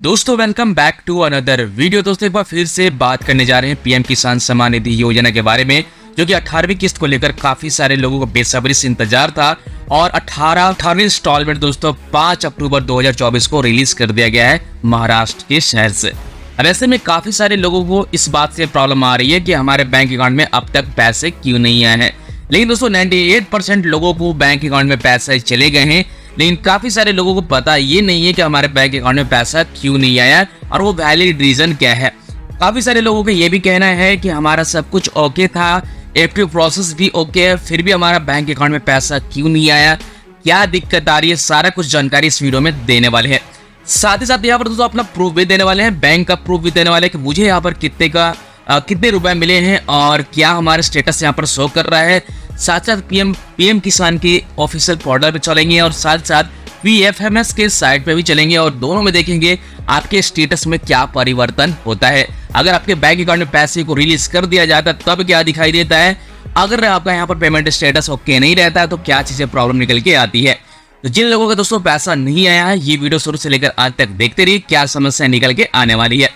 दोस्तों welcome back to another video. दोस्तों एक बार फिर से बात करने जा रहे हैं पीएम किसान सम्मान निधि योजना के बारे में, जो कि 18वीं किस्त को लेकर काफी सारे लोगों को बेसब्री से इंतजार था और 18वीं इंस्टॉलमेंट दोस्तों 5 अक्टूबर 2024 को रिलीज कर दिया गया है महाराष्ट्र के शहर से। अब ऐसे में काफी सारे लोगों को इस बात से प्रॉब्लम आ रही है कि हमारे बैंक अकाउंट में अब तक पैसे क्यों नहीं आए हैं। लेकिन दोस्तों 98% लोगों को बैंक अकाउंट में पैसे चले गए हैं, लेकिन काफी सारे लोगों को पता ये नहीं है कि हमारे बैंक अकाउंट में पैसा क्यों नहीं आया और वो वैलिड रीजन क्या है। काफी सारे लोगों का ये भी कहना है कि हमारा सब कुछ ओके था, एक्टिव प्रोसेस भी ओके है, फिर भी हमारा बैंक अकाउंट में पैसा क्यों नहीं आया, क्या दिक्कत आ रही है, सारा कुछ जानकारी इस वीडियो में देने वाले हैं। साथ ही साथ यहाँ पर दोस्तों अपना प्रूफ भी देने वाले हैं, बैंक का प्रूफ भी देने वाले हैं कि मुझे यहाँ पर कितने रुपए मिले हैं और क्या हमारे स्टेटस यहाँ पर शो कर रहा है। साथ साथ पीएम किसान के ऑफिशियल पोर्टल पे चलेंगे और साथ साथ PFMS के साइट पे भी चलेंगे और दोनों में देखेंगे आपके स्टेटस में क्या परिवर्तन होता है। अगर आपके बैंक अकाउंट में पैसे को रिलीज कर दिया जाता है तब क्या दिखाई देता है, अगर आपका यहाँ पर पेमेंट स्टेटस ओके नहीं रहता है तो क्या चीजें प्रॉब्लम निकल के आती है। तो जिन लोगों का दोस्तों पैसा नहीं आया है, ये वीडियो शुरू से लेकर अंत तक देखते रहिए, क्या समस्या निकल के आने वाली है।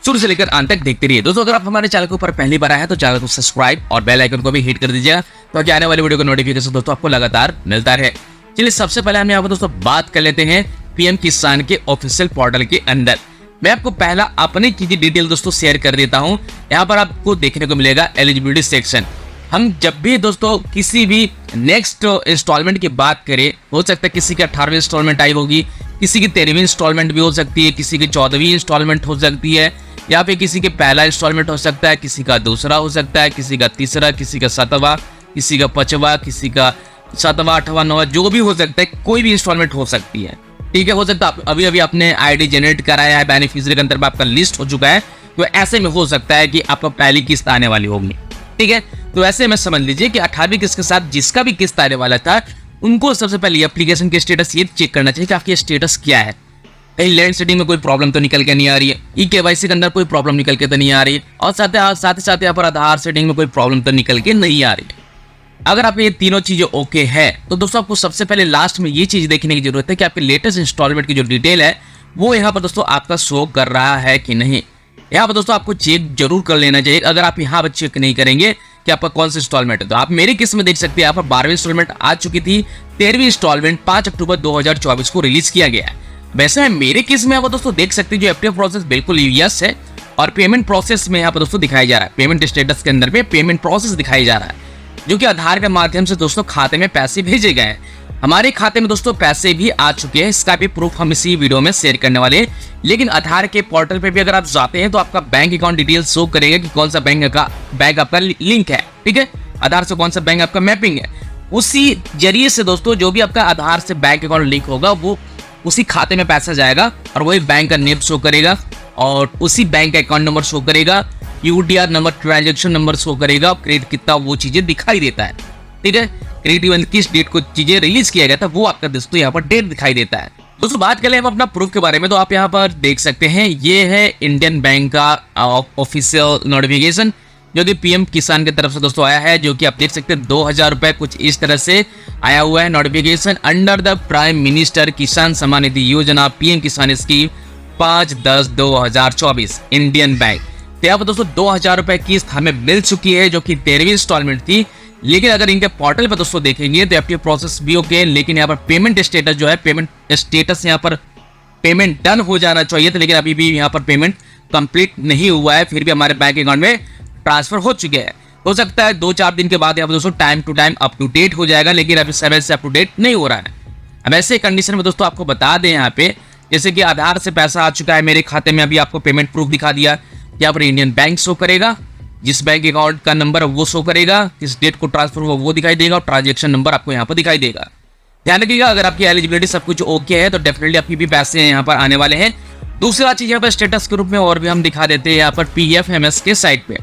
शुरू से लेकर अंत तक देखते रहिए। दोस्तों अगर आप हमारे चैनल के ऊपर पहली बार आए हैं तो चैनल को सब्सक्राइब और बेल आइकन को भी हिट कर दीजिएगा ताकि आने वाली वीडियो का नोटिफिकेशन दोस्तों आपको लगातार मिलता रहे। चलिए सबसे पहले हम यहाँ पर दोस्तों बात कर लेते हैं पीएम किसान के ऑफिशियल पोर्टल के अंदर। मैं आपको पहला अपनी चीजें डिटेल दोस्तों शेयर कर देता हूँ। यहाँ पर आपको देखने को मिलेगा एलिजिबिलिटी सेक्शन। हम जब भी दोस्तों किसी भी नेक्स्ट इंस्टॉलमेंट की बात करें, हो सकता है किसी की 18वीं इंस्टॉलमेंट आई होगी, किसी की 13वीं इंस्टॉलमेंट भी हो सकती है, किसी की 14वीं इंस्टॉलमेंट हो सकती है, या फिर किसी के पहला इंस्टॉलमेंट हो सकता है, किसी का दूसरा हो सकता है, किसी का तीसरा, किसी का 7वां, किसी का 5वां, किसी का 7वां, 8वां, 9वां, जो भी हो सकता है, कोई भी इंस्टॉलमेंट हो सकती है। ठीक है, हो सकता है अभी अभी आपने आईडी जनरेट कराया है, बेनिफिशियरी के अंदर में आपका लिस्ट हो चुका है, तो ऐसे में हो सकता है कि आपका पहली किस्त आने वाली होगी। ठीक है, तो ऐसे में समझ लीजिए कि 18वीं किस्त के साथ जिसका भी किस्त आने वाला था, उनको सबसे पहले एप्लीकेशन के स्टेटस ये चेक करना चाहिए कि आपकी स्टेटस क्या है। कहीं लैंड सेटिंग में कोई प्रॉब्लम तो निकल के नहीं आ रही है, KYC के अंदर कोई प्रॉब्लम निकल के तो नहीं आ रही है, और साथ ही साथ यहाँ पर आधार सेटिंग में कोई प्रॉब्लम तो निकल के नहीं आ रही है। अगर आप ये तीनों चीजें ओके है तो दोस्तों आपको सबसे पहले लास्ट में ये चीज देखने की जरूरत है कि आपके लेटेस्ट इंस्टॉलमेंट की जो डिटेल है वो यहाँ पर दोस्तों आपका शो कर रहा है कि नहीं। यहाँ पर दोस्तों आपको चेक जरूर कर लेना चाहिए। अगर आप यहाँ पर चेक नहीं करेंगे कि आपका कौन सा इंस्टॉलमेंट है, तो आप मेरी किस्त में देख सकते हैं यहाँ पर 12वीं इंस्टॉलमेंट आ चुकी थी, 13वीं इंस्टॉलमेंट 5 अक्टूबर 2024 को रिलीज किया गया है। वैसे मेरे केस में आप दोस्तों देख सकते हैं जो एक्टिव प्रोसेस बिल्कुल यस है और पेमेंट प्रोसेस में यहाँ पर दोस्तों दिखाया जा रहा है, पेमेंट स्टेटस के अंदर में पेमेंट प्रोसेस दिखाई जा रहा है, जो कि आधार के माध्यम से दोस्तों खाते में पैसे भेजे गए हैं। हमारे खाते में दोस्तों पैसे भी आ चुके हैं, इसका भी प्रूफ हम इसी वीडियो में शेयर करने वाले हैं। लेकिन आधार के पोर्टल पे भी अगर आप जाते हैं तो आपका बैंक अकाउंट डिटेल शो करेगा कि कौन सा बैंक आपका लिंक है। ठीक है, आधार से कौन सा बैंक आपका मैपिंग है, उसी जरिए से दोस्तों जो भी आपका आधार से बैंक अकाउंट लिंक होगा वो उसी खाते में पैसा जाएगा और वही बैंक का नेम शो करेगा और उसी बैंक का अकाउंट नंबर शो करेगा, UTR number, transaction number show करेगा, क्रेडिट कितना वो चीजें दिखाई देता है। ठीक है, क्रेडिट इवेंट किस डेट को चीजें रिलीज किया गया था वो आपका दोस्तों यहाँ पर डेट दिखाई देता है। दोस्तों बात करें हम अपना प्रूफ के बारे में, तो आप यहाँ पर देख सकते हैं ये है इंडियन बैंक का ऑफिशियल नोटिफिकेशन जो कि पीएम किसान की तरफ से दोस्तों आया है, जो कि आप देख सकते हैं 2000 रुपए कुछ इस तरह से आया हुआ है। Notification under the prime minister किसान सम्मान निधि योजना पीएम किसान स्कीम 5/10/2024 इंडियन बैंक। तो यहाँ पर दोस्तों 2000 रुपए किस्त हमें मिल चुकी है, जो कि 13वीं इंस्टॉलमेंट थी। लेकिन अगर इनके पोर्टल पर दोस्तों देखेंगे तो एक्टिव प्रोसेस भी ओके है, लेकिन यहाँ पर पेमेंट स्टेटस जो है, पेमेंट स्टेटस यहाँ पर पेमेंट डन हो जाना चाहिए था, लेकिन अभी भी यहाँ पर पेमेंट कंप्लीट नहीं हुआ है, फिर भी हमारे बैंक अकाउंट में ट्रांसफर हो चुके हैं। हो सकता है 2-4 दिन के बाद यहाँ पर दोस्तों time to time up to date हो जाएगा, लेकिन अभी समय से अप टू डेट नहीं हो रहा है। अब ऐसे कंडीशन में दोस्तों आपको बता दें यहाँ पे, जैसे कि आधार से पैसा आ चुका है मेरे खाते में, अभी आपको पेमेंट प्रूफ दिखा दिया, यहाँ पर इंडियन बैंक शो करेगा, जिस बैंक अकाउंट का नंबर वो शो करेगा, किस डेट को ट्रांसफर हुआ वो दिखाई देगा और ट्रांजैक्शन नंबर आपको यहाँ पर दिखाई देगा। ध्यान रखिएगा, अगर आपकी एलिजिबिलिटी सब कुछ ओके है तो डेफिनेटली आपकी भी पैसे यहाँ पर आने वाले हैं। दूसरा चीज यहाँ पर स्टेटस के रूप में और भी हम दिखा देते हैं यहाँ पर PFMS के साइट पे।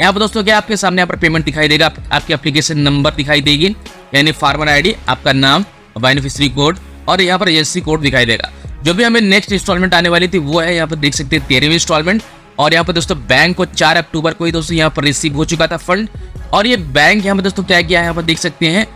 यहाँ पर दोस्तों क्या आपके सामने यहाँ पर पेमेंट दिखाई देगा, आपकी एप्लीकेशन नंबर दिखाई देगी, यानी फार्मर आईडी, आपका नाम, बेनिफिशियरी कोड और यहाँ पर एजेंसी कोड दिखाई देगा। जो भी हमें नेक्स्ट इंस्टॉलमेंट आने वाली थी वो है यहाँ पर देख सकते हैं 13वीं इंस्टॉलमेंट, और यहाँ पर दोस्तों बैंक को 4 अक्टूबर को ही दोस्तों यहाँ पर रिसीव हो चुका था फंड। और ये बैंक यहाँ पर दोस्तों क्या किया है, यहाँ पर देख सकते हैं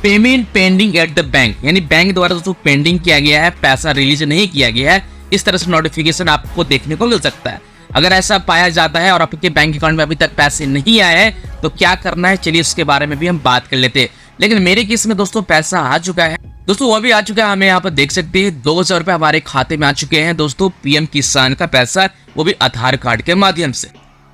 payment pending at the bank, यानी बैंक द्वारा दोस्तों पेंडिंग किया गया है, पैसा रिलीज नहीं किया गया है, इस तरह से नोटिफिकेशन आपको देखने को मिल सकता है। अगर ऐसा पाया जाता है और आपके बैंक अकाउंट में अभी तक पैसे नहीं आए हैं तो क्या करना है, चलिए उसके बारे में भी हम बात कर लेते हैं। लेकिन मेरे केस में दोस्तों पैसा आ चुका है दोस्तों, वो भी आ चुका है। हमें यहाँ पर देख सकते हैं 2000 रुपये हमारे खाते में आ चुके हैं दोस्तों, पीएम किसान का पैसा, वो भी आधार कार्ड के माध्यम से।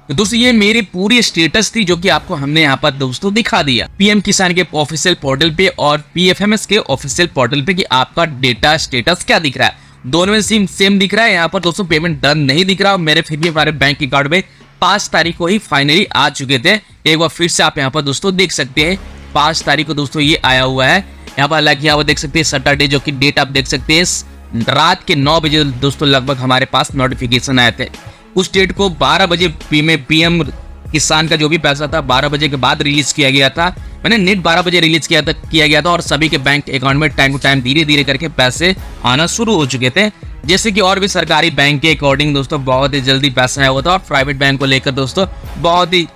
तो दोस्तों ये मेरी पूरी स्टेटस थी जो कि आपको हमने यहाँ पर दोस्तों दिखा दिया पीएम किसान के ऑफिशियल पोर्टल पे और पीएफएमएस के ऑफिशियल पोर्टल पे कि आपका डेटा स्टेटस क्या दिख रहा है। दोनों में सेम दिख रहा है। यहाँ पर दोस्तों पेमेंट डन नहीं दिख रहा, मेरे फिर भी हमारे बैंक अकाउंट में 5 तारीख को ही फाइनली आ चुके थे। एक बार फिर से आप यहाँ पर दोस्तों देख सकते हैं 5 तारीख को दोस्तों ये आया हुआ है। यहाँ पर हालांकि यहाँ पर देख सकते हैं सैटरडे, जो कि डेट आप देख सकते हैं रात के 9 बजे दोस्तों लगभग हमारे पास नोटिफिकेशन आए थे। उस डेट को 12 बजे पीएम किसान का जो भी पैसा था 12 बजे के बाद रिलीज किया गया था। मैंने नेट 12 बजे रिलीज किया गया था और सभी के बैंक अकाउंट में टाइम टू टाइम धीरे धीरे करके पैसे आना शुरू हो चुके थे। जैसे कि और भी सरकारी बैंक के अकॉर्डिंग दोस्तों बहुत ही जल्दी पैसा आया हुआ था और प्राइवेट बैंक को लेकर दोस्तों बहुत ही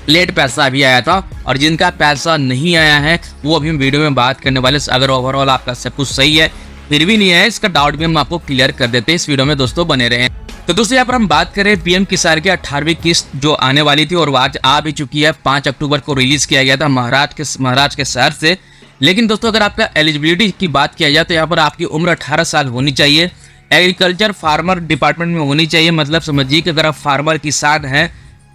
लेट पैसा भी आया था। और जिनका पैसा नहीं आया है वो अभी हम वीडियो में बात करने वाले। अगर ओवरऑल आपका सब कुछ सही है फिर भी नहीं है, इसका डाउट भी हम आपको क्लियर कर देते हैं। इस वीडियो में दोस्तों बने रहे। तो दोस्तों यहाँ पर हम बात करें पीएम किसान के 18वीं किस्त जो आने वाली थी और आज आ भी चुकी है। 5 अक्टूबर को रिलीज किया गया था महाराष्ट्र के शहर से। लेकिन दोस्तों अगर आपका एलिजिबिलिटी की बात किया जाए तो यहाँ पर आपकी उम्र 18 साल होनी चाहिए, एग्रीकल्चर फार्मर डिपार्टमेंट में होनी चाहिए। मतलब समझिए कि अगर आप फार्मर किसान हैं,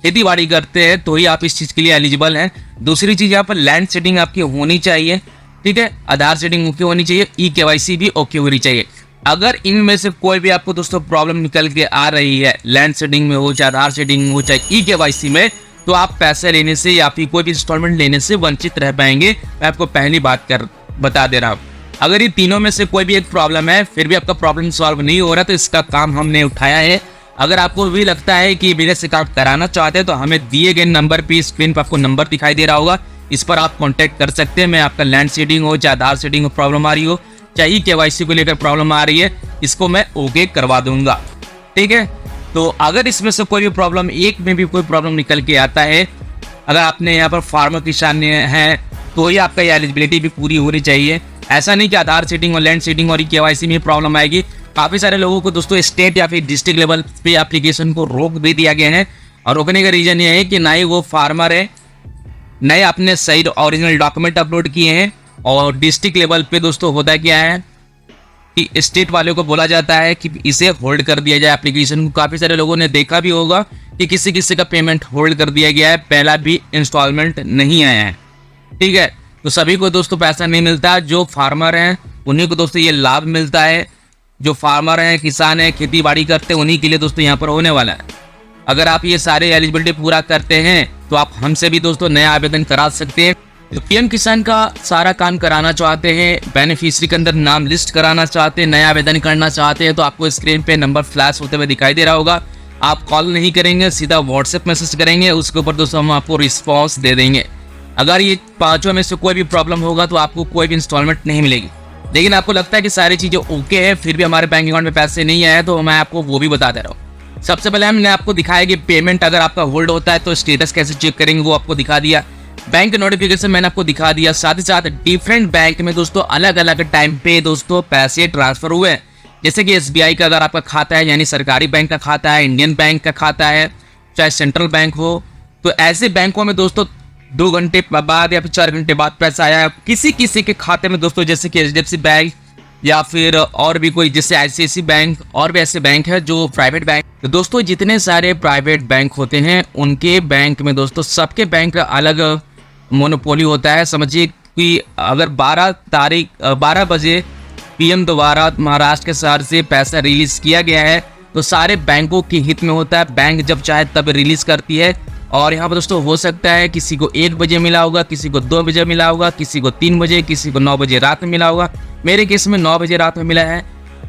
खेती बाड़ी करते हैं तो ही आप इस चीज़ के लिए एलिजिबल हैं। दूसरी चीज़ यहाँ पर लैंड सेटिंग आपकी होनी चाहिए, ठीक है, आधार सेटिंग ओके होनी चाहिए, ई-केवाईसी भी ओके होनी चाहिए। अगर इनमें से कोई भी आपको दोस्तों प्रॉब्लम निकल के आ रही है, लैंड सेटिंग में हो, चाहे आधार सेटिंग हो, चाहे ई-केवाईसी में, तो आप पैसे लेने से या फिर कोई भी इंस्टॉलमेंट लेने से वंचित रह पाएंगे। मैं आपको पहली बात बता दे रहा हूँ। अगर ये तीनों में से कोई भी एक प्रॉब्लम है फिर भी आपका प्रॉब्लम सॉल्व नहीं हो रहा तो इसका काम हमने उठाया है। अगर आपको भी लगता है कि मेरे से काम कराना चाहते हैं तो हमें दिए गए नंबर पे, स्क्रीन पर आपको नंबर दिखाई दे रहा होगा, इस पर आप कांटेक्ट कर सकते हैं। मैं आपका लैंड सेटिंग हो, चाहे आधार सेटिंग में प्रॉब्लम आ रही हो, चाहे ई-केवाईसी को लेकर प्रॉब्लम आ रही है, इसको मैं ओके करवा दूंगा, ठीक है। तो अगर इसमें से कोई भी प्रॉब्लम, एक में भी कोई प्रॉब्लम निकल के आता है, अगर आपने यहाँ पर फार्मर किसान हैं तो ही आपका एलिजिबिलिटी भी पूरी होनी चाहिए। ऐसा नहीं कि आधार सेटिंग और लैंड सेटिंग और ई-केवाईसी में प्रॉब्लम आएगी। काफ़ी सारे लोगों को दोस्तों स्टेट या फिर डिस्ट्रिक्ट लेवल पे एप्लीकेशन को रोक भी दिया गया है और रोकने का रीज़न ये है कि ना ही वो फार्मर है, नए आपने सही ओरिजिनल डॉक्यूमेंट अपलोड किए हैं। और डिस्ट्रिक्ट लेवल पे दोस्तों होता क्या है कि स्टेट वाले को बोला जाता है कि इसे होल्ड कर दिया जाए एप्लीकेशन को। काफ़ी सारे लोगों ने देखा भी होगा कि किसी किसी का पेमेंट होल्ड कर दिया गया है, पहला भी इंस्टॉलमेंट नहीं आया है, ठीक है। तो सभी को दोस्तों पैसा नहीं मिलता, जो फार्मर हैं उन्हीं को दोस्तों ये लाभ मिलता है। जो फार्मर हैं, किसान हैं, खेती बाड़ी करते हैं, उन्हीं के लिए दोस्तों यहाँ पर होने वाला है। अगर आप ये सारे एलिजिबिलिटी पूरा करते हैं तो आप हमसे भी दोस्तों नया आवेदन करा सकते हैं। तो पीएम किसान का सारा काम कराना चाहते हैं, बेनिफिशियरी के अंदर नाम लिस्ट कराना चाहते हैं, नया आवेदन करना चाहते हैं तो आपको स्क्रीन पे नंबर फ्लैश होते हुए दिखाई दे रहा होगा। आप कॉल नहीं करेंगे, सीधा व्हाट्सएप मैसेज करेंगे, उसके ऊपर दोस्तों हम आपको रिस्पॉन्स दे देंगे। अगर ये 5 में से कोई भी प्रॉब्लम होगा तो आपको कोई भी इंस्टॉलमेंट नहीं मिलेगी। लेकिन आपको लगता है कि सारी चीज़ें ओके है फिर भी हमारे बैंक अकाउंट में पैसे नहीं आए तो मैं आपको वो भी बता दे रहा हूँ। सबसे पहले हमने आपको दिखाया कि पेमेंट अगर आपका होल्ड होता है तो स्टेटस कैसे चेक करेंगे वो आपको दिखा दिया। बैंक नोटिफिकेशन मैंने आपको दिखा दिया। साथ ही साथ डिफरेंट बैंक में दोस्तों अलग अलग टाइम पे दोस्तों पैसे ट्रांसफर हुए हैं। जैसे कि SBI का अगर आपका खाता है, यानी सरकारी बैंक का खाता है, इंडियन बैंक का खाता है, चाहे सेंट्रल बैंक हो, तो ऐसे बैंकों में दोस्तों 2 घंटे बाद या फिर 4 घंटे बाद पैसा आया है किसी किसी के खाते में दोस्तों, जैसे कि HDFC बैंक या फिर और भी कोई जैसे ICICI बैंक और भी ऐसे बैंक है जो प्राइवेट बैंक। तो दोस्तों जितने सारे प्राइवेट बैंक होते हैं उनके बैंक में दोस्तों सबके बैंक का अलग मोनोपोली होता है। समझिए कि अगर 12 बजे पीएम द्वारा महाराष्ट्र के शहर से पैसा रिलीज किया गया है तो सारे बैंकों के हित में होता है, बैंक जब चाहे तब रिलीज करती है। और यहाँ पर दोस्तों हो सकता है किसी को 1 बजे मिला होगा, किसी को 2 बजे मिला होगा, किसी को 3 बजे, किसी को 9 बजे रात में मिला होगा। मेरे केस में 9 बजे रात में मिला है।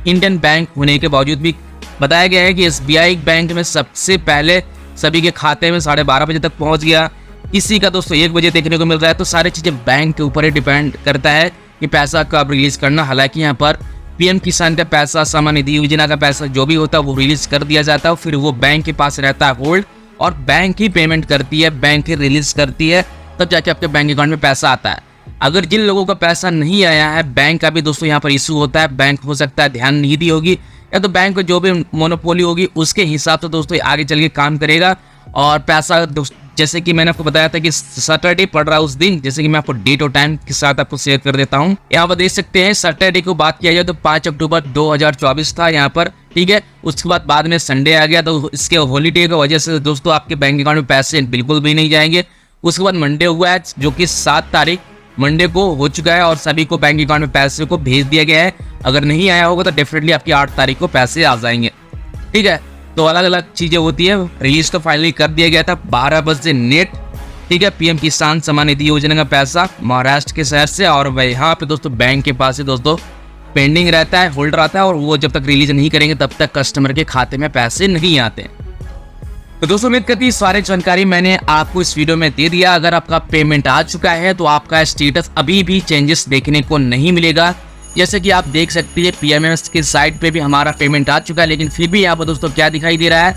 इंडियन बैंक होने के बावजूद भी बताया गया है कि SBI बैंक में सबसे पहले सभी के खाते में 12:30 बजे तक पहुँच गया। किसी का दोस्तों 1 बजे देखने को मिल रहा है। तो सारी चीज़ें बैंक के ऊपर ही डिपेंड करता है कि पैसा कब रिलीज करना। हालांकि यहाँ पर पीएम किसान का पैसा, सामान्य निधि योजना का पैसा जो भी होता है वो रिलीज कर दिया जाता है, फिर वो बैंक के पास रहता है होल्ड और बैंक ही पेमेंट करती है, बैंक ही रिलीज करती है, तब जाके आपके बैंक अकाउंट में पैसा आता है। अगर जिन लोगों का पैसा नहीं आया है, बैंक का भी दोस्तों यहाँ पर इशू होता है। बैंक हो सकता है ध्यान नहीं दी होगी या तो बैंक को जो भी मोनोपोली होगी उसके हिसाब से दोस्तों आगे चल के काम करेगा। और पैसा जैसे कि मैंने आपको बताया था कि सैटरडे पड़ रहा है उस दिन, जैसे कि मैं आपको डेट और टाइम के साथ आपको शेयर कर देता हूँ। यहाँ पर देख सकते हैं सैटरडे को बात किया जाए तो 5 अक्टूबर 2024 था यहाँ पर, ठीक है। उसके बाद में संडे आ गया, तो इसके हॉलीडे की वजह से दोस्तों आपके बैंक अकाउंट में पैसे बिल्कुल भी नहीं जाएंगे। उसके बाद मंडे हुआ है जो कि 7 तारीख मंडे को हो चुका है और सभी को बैंक अकाउंट में पैसे को भेज दिया गया है। अगर नहीं आया होगा तो डेफिनेटली आपकी 8 तारीख को पैसे आ जाएंगे, ठीक है। तो अलग अलग चीजें होती है। रिलीज तो फाइनली कर दिया गया था 12 बजे नेट, ठीक है। पीएम किसान सम्मान निधि योजना का पैसा महाराष्ट्र के शहर से, और यहाँ पे दोस्तों बैंक के पास ही दोस्तों पेंडिंग रहता है, होल्ड रहता है, और वो जब तक रिलीज नहीं करेंगे तब तक कस्टमर के खाते में पैसे नहीं आते। तो दोस्तों उम्मीद करती सारी जानकारी मैंने आपको इस वीडियो में दे दिया। अगर आपका पेमेंट आ चुका है तो आपका स्टेटस अभी भी चेंजेस देखने को नहीं मिलेगा। जैसे कि आप देख सकते हैं पीएमएस की साइट पे भी हमारा पेमेंट आ चुका है, लेकिन फिर भी यहाँ पर दोस्तों क्या दिखाई दे रहा है,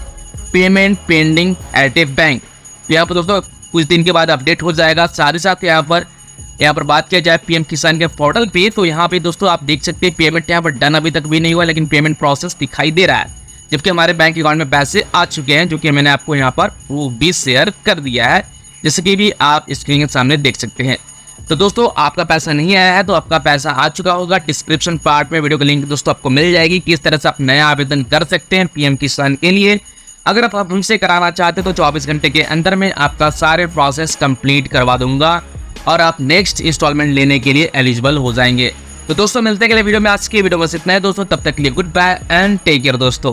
payment pending at A bank. तो यहाँ पर दोस्तों कुछ दिन के बाद अपडेट हो जाएगा। साथ ही साथ यहाँ पर बात किया जाए पीएम किसान के पोर्टल पे, तो यहाँ पे दोस्तों आप देख सकते हैं पेमेंट यहाँ पर डन अभी तक भी नहीं हुआ, लेकिन पेमेंट प्रोसेस दिखाई दे रहा है, जबकि हमारे बैंक अकाउंट में पैसे आ चुके हैं, जो कि मैंने आपको यहाँ पर वो भी शेयर कर दिया है, जैसे कि भी आप स्क्रीन के सामने देख सकते हैं। तो दोस्तों आपका पैसा नहीं आया है तो आपका पैसा आ चुका होगा। डिस्क्रिप्शन पार्ट में वीडियो की लिंक दोस्तों आपको मिल जाएगी, किस तरह से आप नया आवेदन कर सकते हैं पीएम किसान के लिए। अगर आप हमसे कराना चाहते हैं तो 24 घंटे के अंदर में आपका सारे प्रोसेस कंप्लीट करवा दूंगा और आप नेक्स्ट इंस्टॉलमेंट लेने के लिए एलिजिबल हो जाएंगे। तो दोस्तों मिलते हैं अगले वीडियो में। आज की वीडियो बस इतना है दोस्तों, तब तक के लिए goodbye and take care दोस्तों।